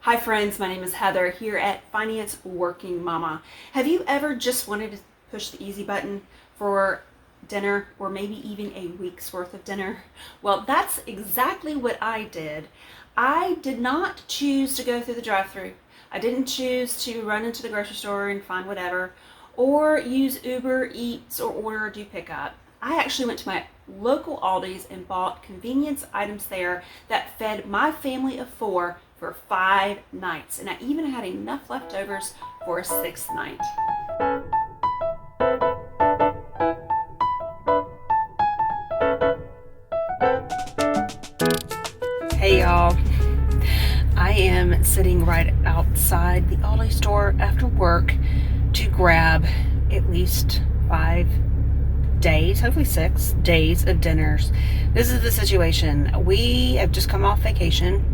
Hi friends, my name is Heather here at Finance Working Mama. Have you ever just wanted to push the easy button for dinner or maybe even a week's worth of dinner? Well, that's exactly what I did. I did not choose to go through the drive-thru. I didn't choose to run into the grocery store and find whatever or use Uber Eats or order or do pickup. I actually went to my local Aldi's and bought convenience items there that fed my family of 4 for 5 nights. And I even had enough leftovers for a 6th night. Hey y'all. I am sitting right outside the Aldi store after work to grab at least 5 days, hopefully 6 days of dinners. This is the situation. We have just come off vacation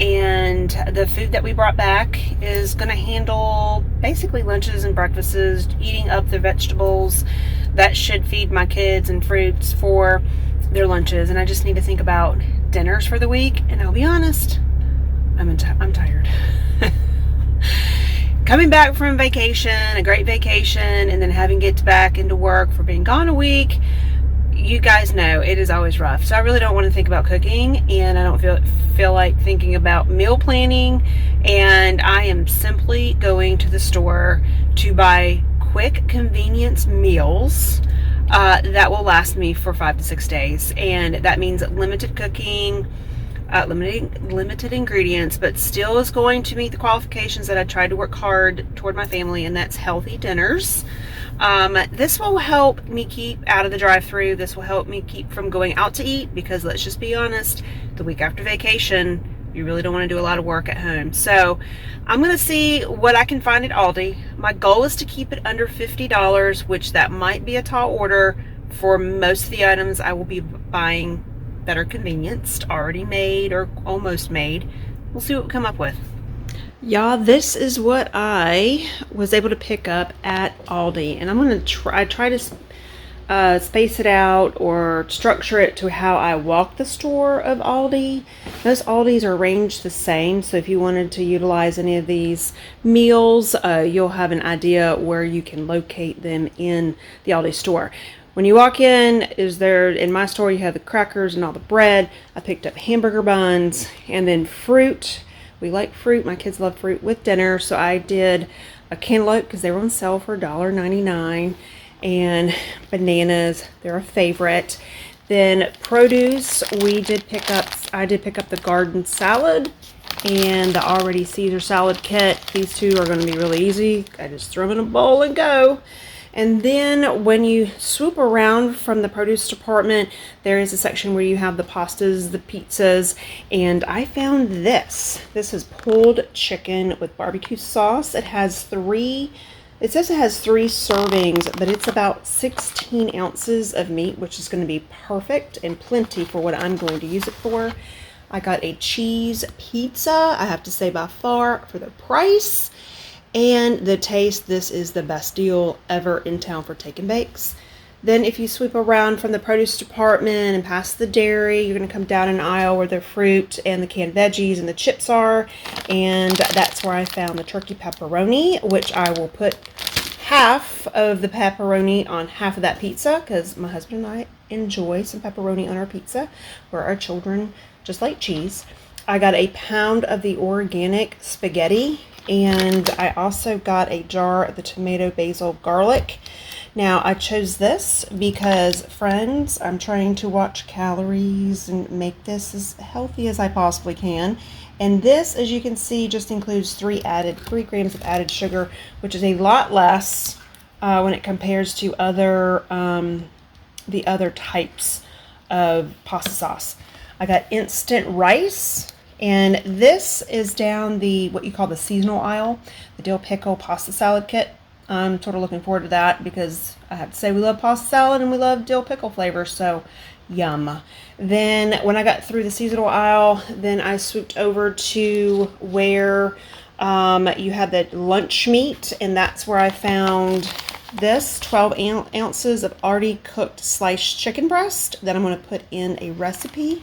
and the food that we brought back is going to handle basically lunches and breakfasts, eating up the vegetables that should feed my kids and fruits for their lunches. And I just need to think about dinners for the week. And I'll be honest, I'm tired. Coming back from vacation, a great vacation, and then having to get back into work for being gone a week, you guys know it is always rough. So I really don't want to think about cooking, and I don't feel like thinking about meal planning, and I am simply going to the store to buy quick convenience meals that will last me for 5 to 6 days. And that means limited cooking, limited ingredients, but still is going to meet the qualifications that I tried to work hard toward my family, and that's healthy dinners. This will help me keep out of the drive-thru. This will help me keep from going out to eat, because let's just be honest, the week after vacation, you really don't want to do a lot of work at home. So I'm going to see what I can find at Aldi. My goal is to keep it under $50, which that might be a tall order for most of the items I will be buying that are convenienced, already made or almost made. We'll see what we come up with. Y'all, this is what I was able to pick up at Aldi, and I'm gonna try to space it out or structure it to how I walk the store of Aldi. Most Aldis are arranged the same, so if you wanted to utilize any of these meals, you'll have an idea where you can locate them in the Aldi store. When you walk in my store, you have the crackers and all the bread. I picked up hamburger buns and then fruit. We like fruit. My kids love fruit with dinner. So I did a cantaloupe because they were on sale for $1.99. And bananas, they're a favorite. Then produce, I did pick up the garden salad and the already Caesar salad kit. These two are going to be really easy. I just throw them in a bowl and go. And then when you swoop around from the produce department, there is a section where you have the pastas, the pizzas, and I found this. This is pulled chicken with barbecue sauce. It says it has 3 servings, but it's about 16 ounces of meat, which is going to be perfect and plenty for what I'm going to use it for. I got a cheese pizza. I have to say, by far, for the price and the taste, this is the best deal ever in town for take and bakes. Then if you sweep around from the produce department and past the dairy, you're going to come down an aisle where the fruit and the canned veggies and the chips are, and that's where I found the turkey pepperoni, which I will put half of the pepperoni on half of that pizza, because my husband and I enjoy some pepperoni on our pizza, where our children just like cheese. I got a pound of the organic spaghetti, and I also got a jar of the tomato, basil, garlic. Now, I chose this because, friends, I'm trying to watch calories and make this as healthy as I possibly can. And this, as you can see, just includes 3 grams of added sugar, which is a lot less when it compares to the other types of pasta sauce. I got instant rice. And this is down what you call the seasonal aisle, the dill pickle pasta salad kit. I'm sort of looking forward to that because I have to say we love pasta salad and we love dill pickle flavor, so yum. Then when I got through the seasonal aisle, then I swooped over to where you have the lunch meat, and that's where I found this 12 ounces of already cooked sliced chicken breast that I'm going to put in a recipe.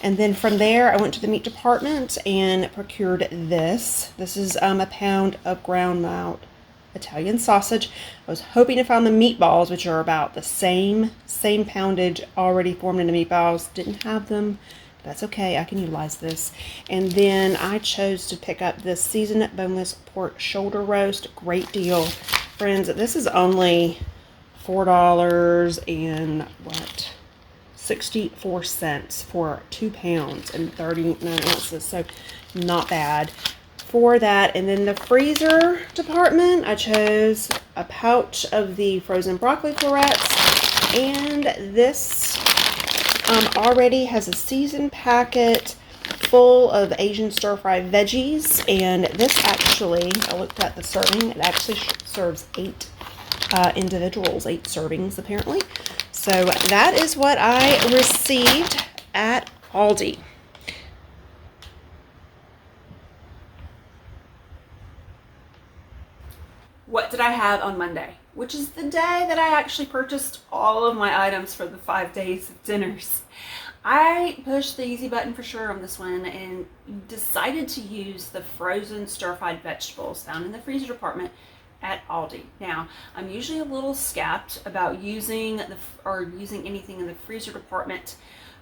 And then from there, I went to the meat department and procured this. This is a pound of ground out Italian sausage. I was hoping to find the meatballs, which are about the same poundage, already formed into meatballs. Didn't have them. That's okay, I can utilize this. And then I chose to pick up this seasoned boneless pork shoulder roast. Great deal. Friends, this is only $4 and what? 64 cents for 2 pounds and 39 ounces. So not bad for that. And then the freezer department, I chose a pouch of the frozen broccoli florets, and this already has a seasoned packet full of Asian stir-fried veggies. And this actually, I looked at the serving, it actually serves 8 individuals, 8 servings apparently. So that is what I received at Aldi. What did I have on Monday? Which is the day that I actually purchased all of my items for the 5 days of dinners. I pushed the easy button for sure on this one and decided to use the frozen stir-fried vegetables found in the freezer department at Aldi. Now, I'm usually a little scapt about using anything in the freezer department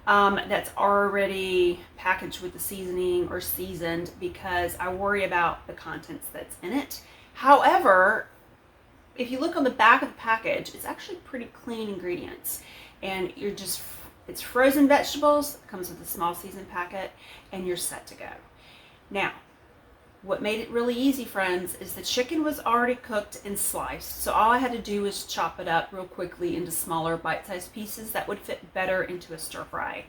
that's already packaged with the seasoning or seasoned, because I worry about the contents that's in it. However, if you look on the back of the package, it's actually pretty clean ingredients, and it's frozen vegetables, it comes with a small seasoned packet, and you're set to go. Now, what made it really easy, friends, is the chicken was already cooked and sliced. So all I had to do was chop it up real quickly into smaller bite-sized pieces that would fit better into a stir fry.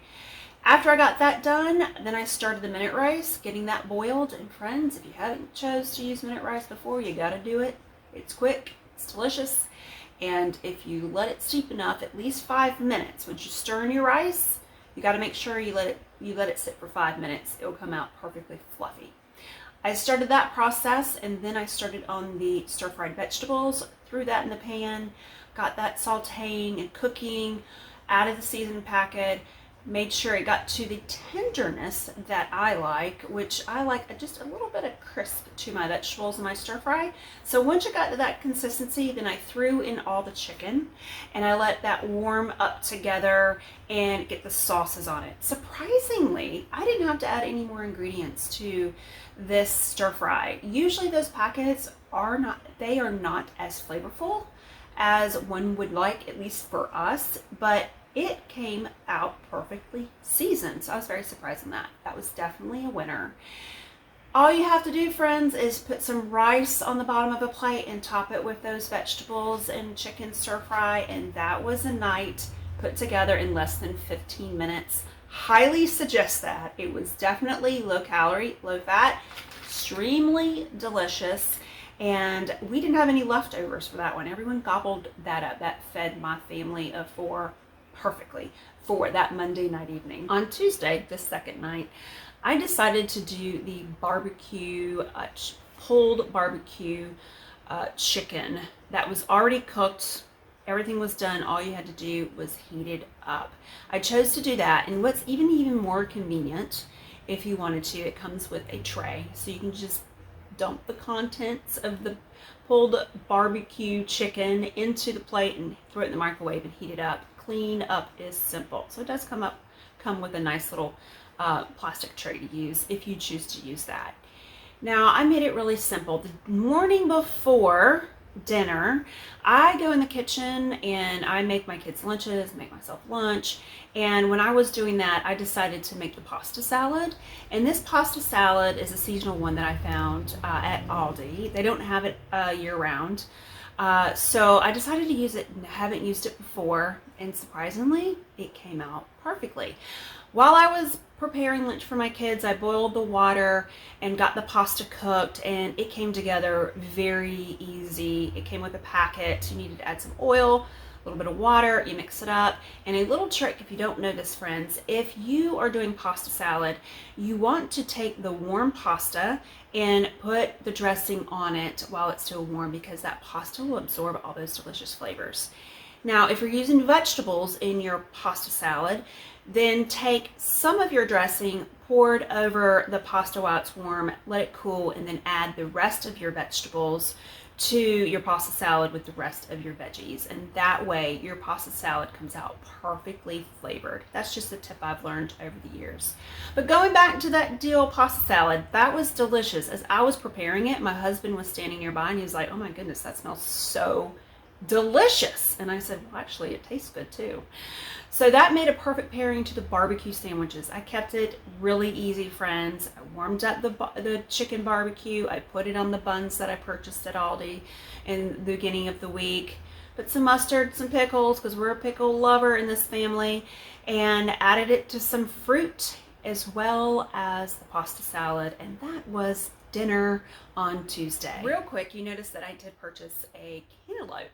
After I got that done, then I started the minute rice, getting that boiled. And friends, if you haven't chose to use minute rice before, you gotta do it. It's quick, it's delicious. And if you let it steep enough, at least 5 minutes, once you stir in your rice, you gotta make sure you let it sit for 5 minutes. It will come out perfectly fluffy. I started that process, and then I started on the stir-fried vegetables, threw that in the pan, got that sauteing and cooking, added the seasoned packet, made sure it got to the tenderness that I like, which I like just a little bit of crisp to my vegetables in my stir fry. So once it got to that consistency, then I threw in all the chicken and I let that warm up together and get the sauces on it. Surprisingly, I didn't have to add any more ingredients to this stir fry. Usually those packets are not as flavorful as one would like, at least for us, but it came out perfectly seasoned. So I was very surprised in that. That was definitely a winner. All you have to do, friends, is put some rice on the bottom of a plate and top it with those vegetables and chicken stir fry, and that was a night put together in less than 15 minutes. Highly suggest that. It was definitely low calorie, low fat, extremely delicious. And we didn't have any leftovers for that one. Everyone gobbled that up. That fed my family of 4 perfectly for that Monday night evening. On Tuesday, the second night, I decided to do the barbecue, pulled barbecue chicken that was already cooked. Everything was done. All you had to do was heat it up. I chose to do that. And what's even more convenient, if you wanted to, it comes with a tray. So you can just dump the contents of the pulled barbecue chicken into the plate and throw it in the microwave and heat it up. Clean up is simple. So it does come with a nice little plastic tray to use if you choose to use that. Now, I made it really simple. The morning before dinner, I go in the kitchen and I make my kids lunches, make myself lunch. And when I was doing that, I decided to make the pasta salad. And this pasta salad is a seasonal one that I found at Aldi. They don't have it year round. So I decided to use it, and haven't used it before, and surprisingly, it came out perfectly. While I was preparing lunch for my kids, I boiled the water and got the pasta cooked, and it came together very easy. It came with a packet. You needed to add some oil, a little bit of water, you mix it up. And a little trick, if you don't know this, friends, if you are doing pasta salad, you want to take the warm pasta and put the dressing on it while it's still warm, because that pasta will absorb all those delicious flavors. Now, if you're using vegetables in your pasta salad, then take some of your dressing, pour it over the pasta while it's warm, let it cool, and then add the rest of your vegetables to your pasta salad with the rest of your veggies. And that way your pasta salad comes out perfectly flavored. That's just a tip I've learned over the years. But going back to that dill pasta salad, that was delicious. As I was preparing it, my husband was standing nearby and he was like, "Oh my goodness, that smells so delicious." And I said, "Well, actually it tastes good too." So that made a perfect pairing to the barbecue sandwiches. I kept it really easy, friends. I warmed up the chicken barbecue. I put it on the buns that I purchased at Aldi in the beginning of the week. Put some mustard, some pickles, because we're a pickle lover in this family, and added it to some fruit as well as the pasta salad. And that was dinner on Tuesday. Real quick, you notice that I did purchase a cantaloupe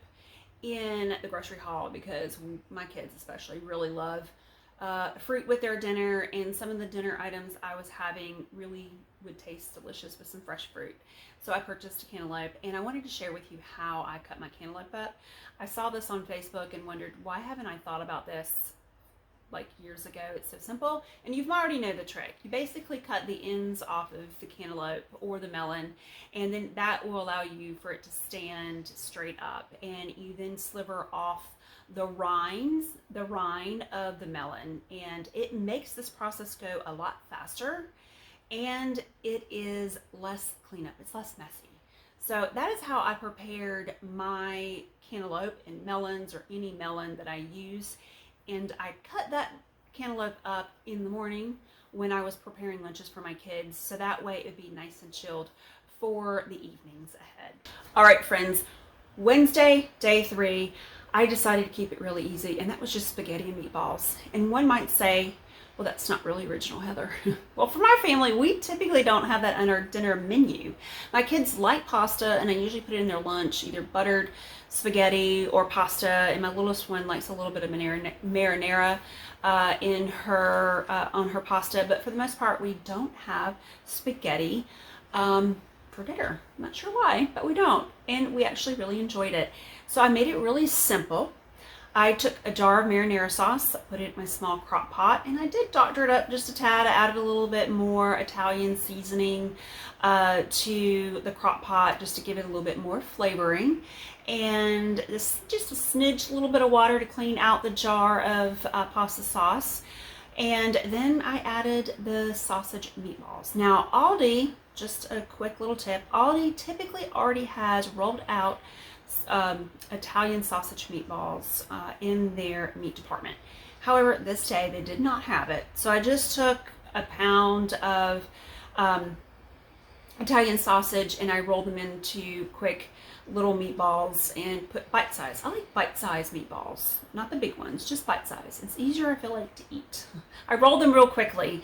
in the grocery haul, because my kids especially really love fruit with their dinner, and some of the dinner items I was having really would taste delicious with some fresh fruit. So I purchased a cantaloupe, and I wanted to share with you how I cut my cantaloupe up. I saw this on Facebook and wondered, why haven't I thought about this like years ago? It's so simple, and you've already know the trick. You basically cut the ends off of the cantaloupe or the melon, and then that will allow you for it to stand straight up, and you then sliver off the rind of the melon, and it makes this process go a lot faster, and it is less cleanup, it's less messy. So that is how I prepared my cantaloupe and melons, or any melon that I use. And I cut that cantaloupe up in the morning when I was preparing lunches for my kids, so that way it would be nice and chilled for the evenings ahead. All right, friends, Wednesday, day 3, I decided to keep it really easy, and that was just spaghetti and meatballs. And one might say, well, that's not really original, Heather. Well, for my family, we typically don't have that on our dinner menu. My kids like pasta, and I usually put it in their lunch, either buttered spaghetti or pasta, and my littlest one likes a little bit of marinara in her on her pasta. But for the most part, we don't have spaghetti for dinner. I'm not sure why, but we don't, and we actually really enjoyed it. So I made it really simple. I took a jar of marinara sauce, put it in my small crock pot, and I did doctor it up just a tad. I added a little bit more Italian seasoning to the crock pot just to give it a little bit more flavoring, and just a smidge, a little bit of water to clean out the jar of pasta sauce. And then I added the sausage meatballs. Now Aldi, just a quick little tip, Aldi typically already has rolled out Italian sausage meatballs in their meat department. However, this day they did not have it, so I just took a pound of Italian sausage and I rolled them into quick little meatballs and put bite size. I like bite size meatballs, not the big ones, just bite size. It's easier, I feel like, to eat. I rolled them real quickly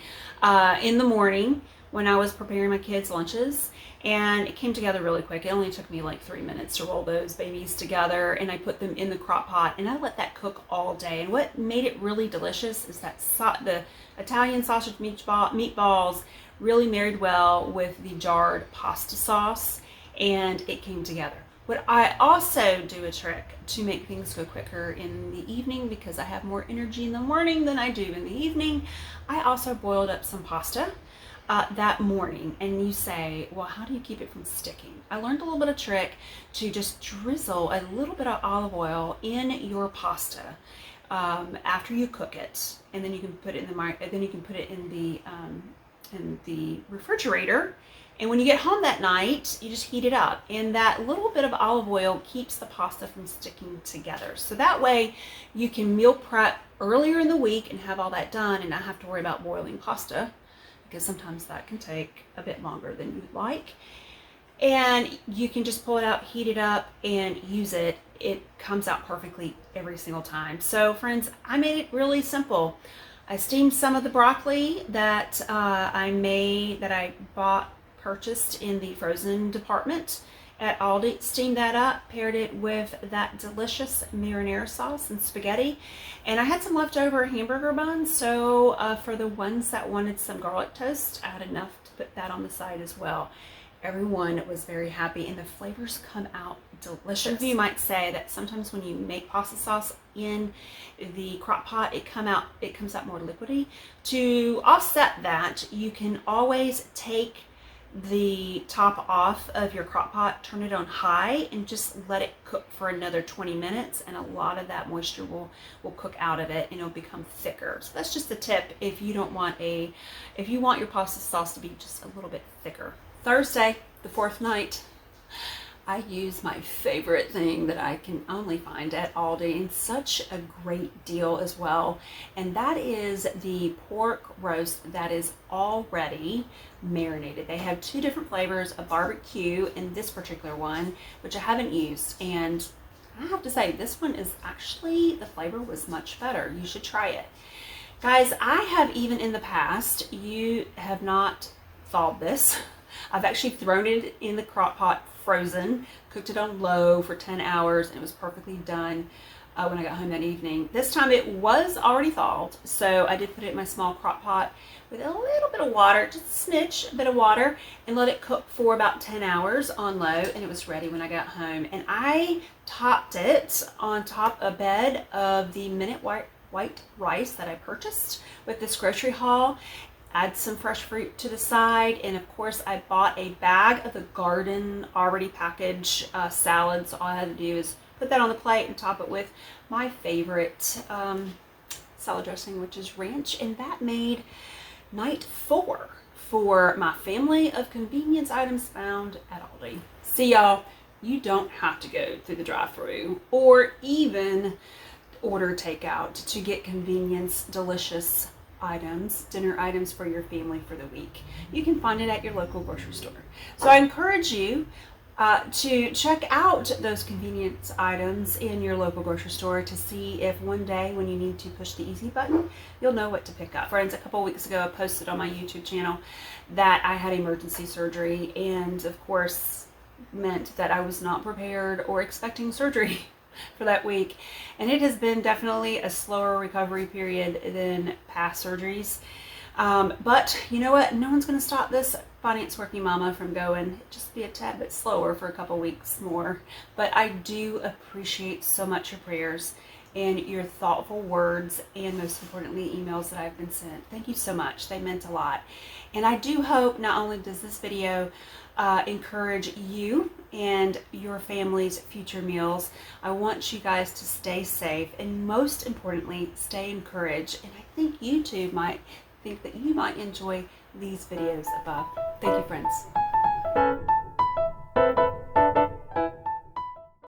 in the morning when I was preparing my kids' lunches, and it came together really quick. It only took me like 3 minutes to roll those babies together, and I put them in the crock pot and I let that cook all day. And what made it really delicious is that the Italian sausage meatballs really married well with the jarred pasta sauce, and it came together. But I also do a trick to make things go quicker in the evening, because I have more energy in the morning than I do in the evening. I also boiled up some pasta that morning. And you say, well, how do you keep it from sticking? I learned a little bit of trick to just drizzle a little bit of olive oil in your pasta after you cook it, and then you can put it in the refrigerator. And when you get home that night, you just heat it up, and that little bit of olive oil keeps the pasta from sticking together. So that way you can meal prep earlier in the week and have all that done and not have to worry about boiling pasta, because sometimes that can take a bit longer than you'd like. And you can just pull it out, heat it up, and use it. It comes out perfectly every single time. So friends, I made it really simple. I steamed some of the broccoli that I purchased in the frozen department, at Aldi. Steamed that up, paired it with that delicious marinara sauce and spaghetti. And I had some leftover hamburger buns, so for the ones that wanted some garlic toast, I had enough to put that on the side as well. Everyone was very happy, and the flavors come out delicious. Some of you might say that sometimes when you make pasta sauce in the crock pot, it comes out more liquidy. To offset that, you can always take the top off of your crock pot, turn it on high, and just let it cook for another 20 minutes, and a lot of that moisture will cook out of it and it'll become thicker. So that's just a tip if you want your pasta sauce to be just a little bit thicker. Thursday, the fourth night, I use my favorite thing that I can only find at Aldi, and such a great deal as well, and that is the pork roast that is already marinated. They have two different flavors, a barbecue and this particular one, which I haven't used, and I have to say this one is actually, the flavor was much better. You should try it. Guys, I have even in the past, you have not thawed this. I've actually thrown it in the crock pot frozen, cooked it on low for 10 hours, and it was perfectly done when I got home that evening. This time it was already thawed, so I did put it in my small crock pot with a little bit of water, just a smidge, a bit of water, and let it cook for about 10 hours on low, and it was ready when I got home. And I topped it on top a bed of the minute white rice that I purchased with this grocery haul. Add some fresh fruit to the side, and of course I bought a bag of the garden already packaged salad, so all I had to do is put that on the plate and top it with my favorite salad dressing, which is ranch, and that made night 4 for my family of convenience items found at Aldi. See y'all, you don't have to go through the drive-thru or even order takeout to get convenience delicious items, dinner items for your family for the week. You can find it at your local grocery store. So I encourage you to check out those convenience items in your local grocery store to see if one day when you need to push the easy button, you'll know what to pick up. Friends, a couple weeks ago I posted on my YouTube channel that I had emergency surgery, and of course meant that I was not prepared or expecting surgery for that week, and it has been definitely a slower recovery period than past surgeries, but you know what, no one's going to stop this finance working mama from going. Just be a tad bit slower for a couple weeks more. But I do appreciate so much your prayers and your thoughtful words, and most importantly emails that I've been sent. Thank you so much. They meant a lot. And I do hope not only does this video encourage you and your family's future meals, I want you guys to stay safe and most importantly stay encouraged. And I think YouTube might think that you might enjoy these videos above. Thank you, friends.